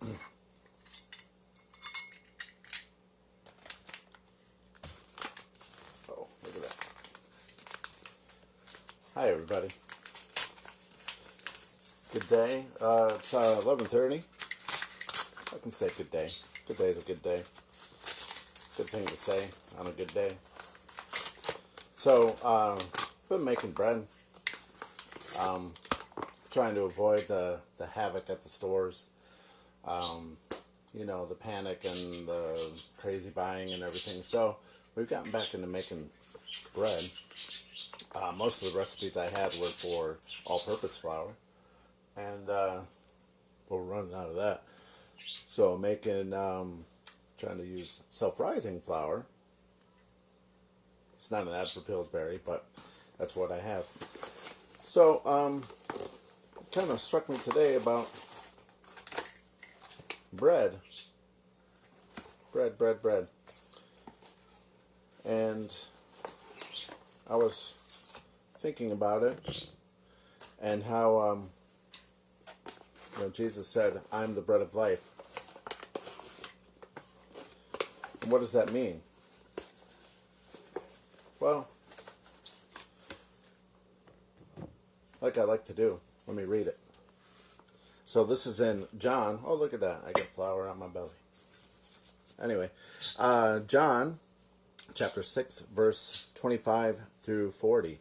Oh, look at that. Hi, everybody. Good day. It's 11:30. I can say good day. Good day is a good day. Good thing to say on a good day. So, been making bread. Trying to avoid the havoc at the stores. The panic and the crazy buying and everything. So, we've gotten back into making bread. Most of the recipes I had were for all-purpose flour. And we're running out of that. So, trying to use self-rising flour. It's not an ad for Pillsbury, but that's what I have. So, it kind of struck me today about bread. Bread. And I was thinking about it and how, Jesus said, "I'm the bread of life." And what does that mean? Well, like I like to do, let me read it. So this is in John. Oh, look at that. I got flour on my belly. Anyway, John chapter 6, verse 25 through 40.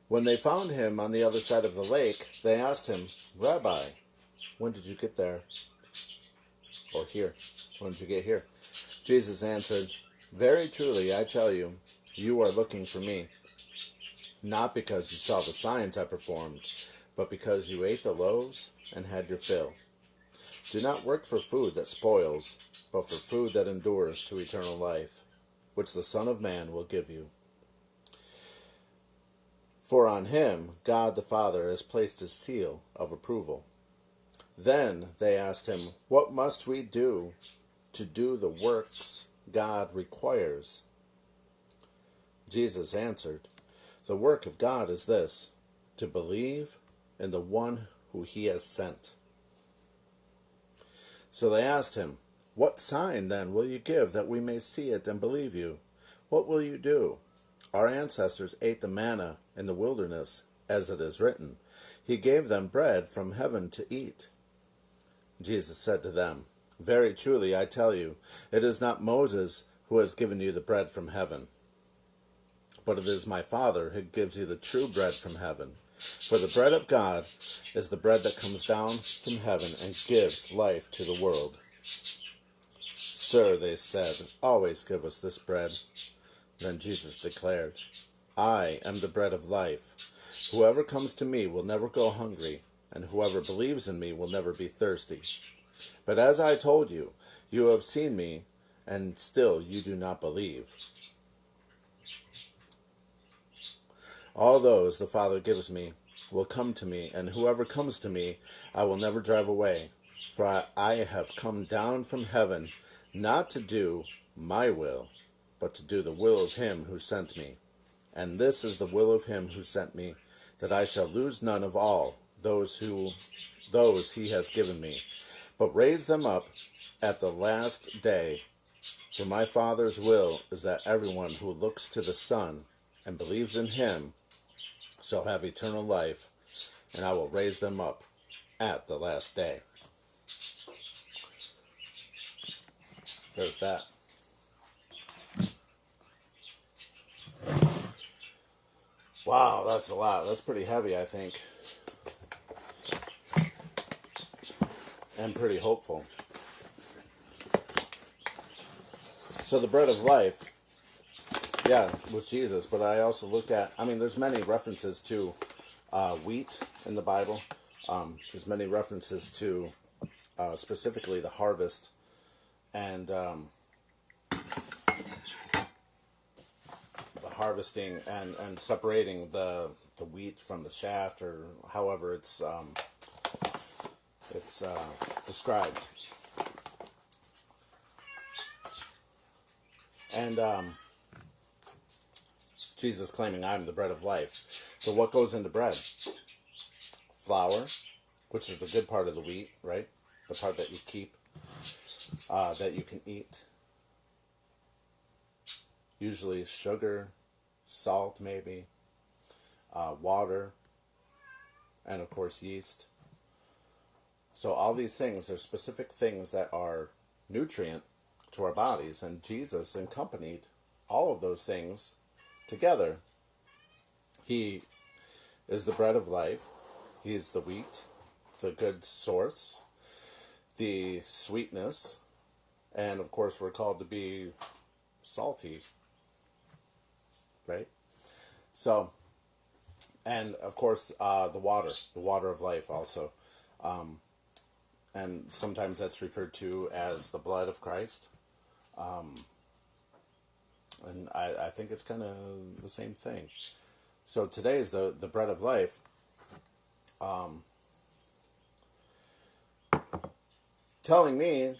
When they found him on the other side of the lake, they asked him, "Rabbi, when did you get there?" Or here. When did you get here? Jesus answered, "Very truly, I tell you, you are looking for me, not because you saw the signs I performed, but because you ate the loaves and had your fill. Do not work for food that spoils, but for food that endures to eternal life, which the Son of Man will give you. For on him God the Father has placed his seal of approval." Then they asked him, "What must we do to do the works God requires?" Jesus answered, "The work of God is this, to believe in the one who he has sent." So they asked him, "What sign then will you give that we may see it and believe you? What will you do? Our ancestors ate the manna in the wilderness, as it is written, 'He gave them bread from heaven to eat.'" Jesus said to them, "Very truly I tell you, it is not Moses who has given you the bread from heaven, but it is my Father who gives you the true bread from heaven. For the bread of God is the bread that comes down from heaven and gives life to the world." "Sir," they said, "always give us this bread." Then Jesus declared, "I am the bread of life. Whoever comes to me will never go hungry, and whoever believes in me will never be thirsty. But as I told you, you have seen me, and still you do not believe. All those the Father gives me will come to me, and whoever comes to me I will never drive away. For I have come down from heaven not to do my will, but to do the will of him who sent me. And this is the will of him who sent me, that I shall lose none of all those he has given me, but raise them up at the last day. For my Father's will is that everyone who looks to the Son and believes in him shall have eternal life, and I will raise them up at the last day." There's that. Wow, that's a lot. That's pretty heavy, I think. And pretty hopeful. So the bread of life, yeah, was Jesus. But I also look at, there's many references to wheat in the Bible. There's many references to specifically the harvest and the harvesting and separating the wheat from the shaft, or however it's described. And Jesus claiming, "I'm the bread of life." So what goes into bread? Flour, which is the good part of the wheat, right? the part that you keep, that you can eat. Usually sugar, salt maybe, water, and of course yeast. So all these things are specific things that are nutrient to our bodies, and Jesus accompanied all of those things together. He is the bread of life. He is the wheat, the good source, the sweetness, and of course we're called to be salty, right? So, and of course the water of life also. And sometimes that's referred to as the blood of Christ. And I think it's kind of the same thing. So today is the bread of life. Telling me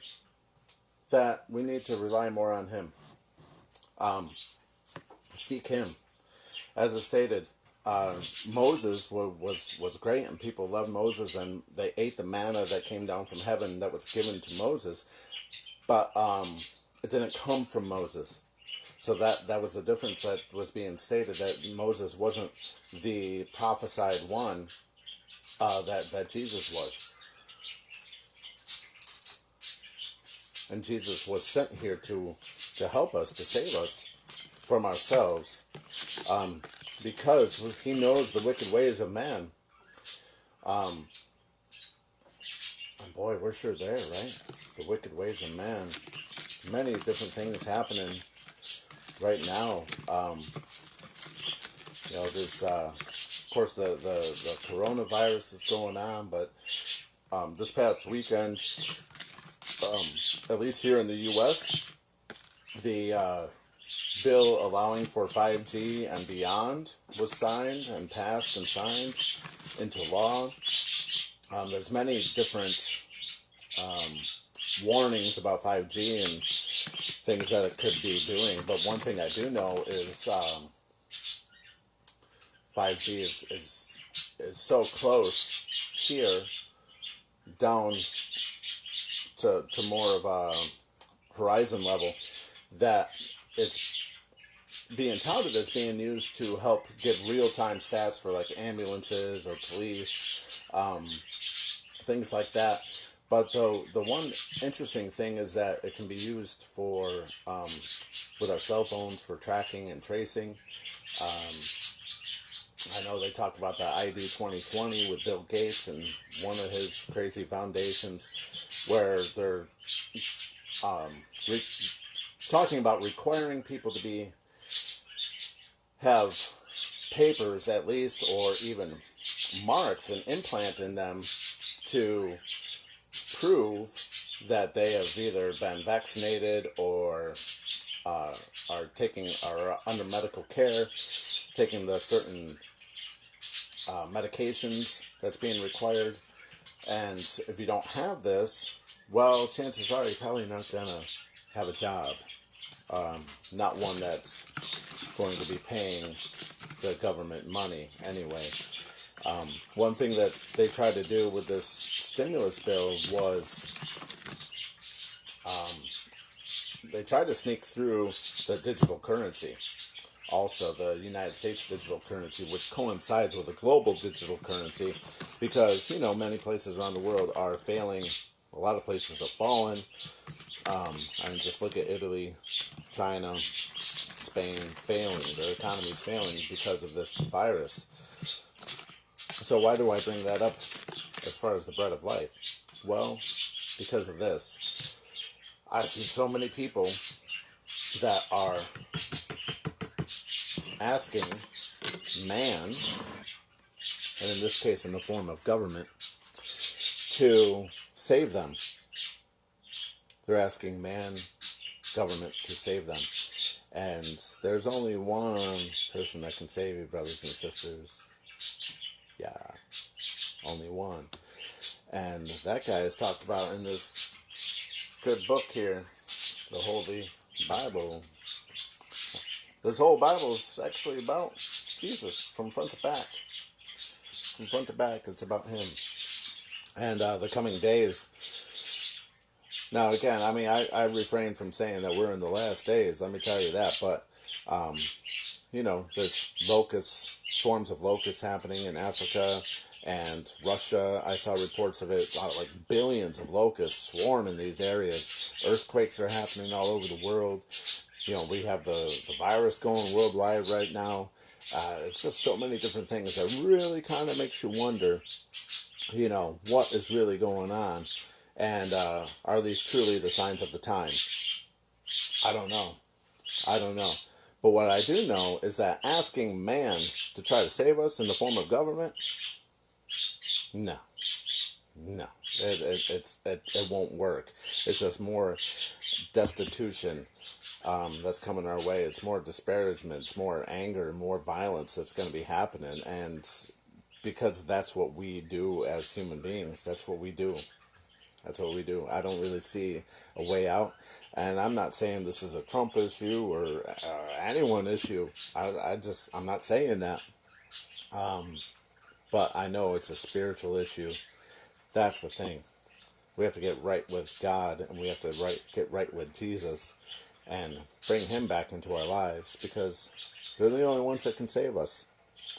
that we need to rely more on Him. Seek Him. As it stated, Moses was great, and people loved Moses, and they ate the manna that came down from heaven that was given to Moses, but it didn't come from Moses. So that was the difference that was being stated, that Moses wasn't the prophesied one that Jesus was. And Jesus was sent here to help us, to save us from ourselves, because He knows the wicked ways of man. And boy, we're sure there, right? The wicked ways of man. Many different things happening right now. There's of course the coronavirus is going on, but this past weekend, at least here in the U.S., the bill allowing for 5G and beyond was signed and passed and signed into law. There's many different warnings about 5G and things that it could be doing, but one thing I do know is 5G is so close here down to more of a horizon level that it's being touted as being used to help give real-time stats for like ambulances or police, things like that. But the one interesting thing is that it can be used for with our cell phones for tracking and tracing. I know they talked about the ID 2020 with Bill Gates and one of his crazy foundations, where they're talking about requiring people to have papers at least, or even marks and implant in them to prove that they have either been vaccinated or are under medical care, taking the certain medications that's being required. And if you don't have this, well, chances are you're probably not going to have a job. Not one that's going to be paying the government money anyway. One thing that they tried to do with this stimulus bill was they tried to sneak through the digital currency. Also, the United States digital currency, which coincides with the global digital currency, because, many places around the world are failing. A lot of places have fallen. Just look at Italy, China, Spain, failing. Their economy's failing because of this virus. So why do I bring that up as far as the bread of life? Well, because of this. I see so many people that are asking man, and in this case in the form of government, to save them. They're asking man, government, to save them. And there's only one person that can save you, brothers and sisters. Yeah, only one. And that guy is talked about in this good book here, the Holy Bible. This whole Bible is actually about Jesus from front to back. From front to back, it's about Him. And the coming days, Now, again, I mean, I refrain from saying that we're in the last days. Let me tell you that. But, there's locusts, swarms of locusts happening in Africa and Russia. I saw reports of it, like billions of locusts swarm in these areas. Earthquakes are happening all over the world. We have the virus going worldwide right now. It's just so many different things that really kind of makes you wonder, what is really going on. And are these truly the signs of the time? I don't know. I don't know. But what I do know is that asking man to try to save us in the form of government, no. No. It won't work. It's just more destitution that's coming our way. It's more disparagement, it's more anger, more violence that's going to be happening. And because that's what we do as human beings, that's what we do. That's what we do. I don't really see a way out. And I'm not saying this is a Trump issue or anyone issue. I'm not saying that. But I know it's a spiritual issue. That's the thing. We have to get right with God, and we have to get right with Jesus and bring him back into our lives, because they're the only ones that can save us.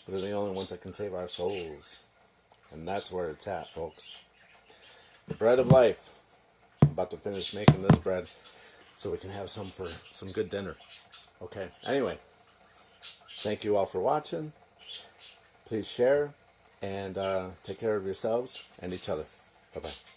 They're the only ones that can save our souls. And that's where it's at, folks. The bread of life. I'm about to finish making this bread so we can have some for some good dinner. Okay. Anyway, thank you all for watching. Please share and take care of yourselves and each other. Bye-bye.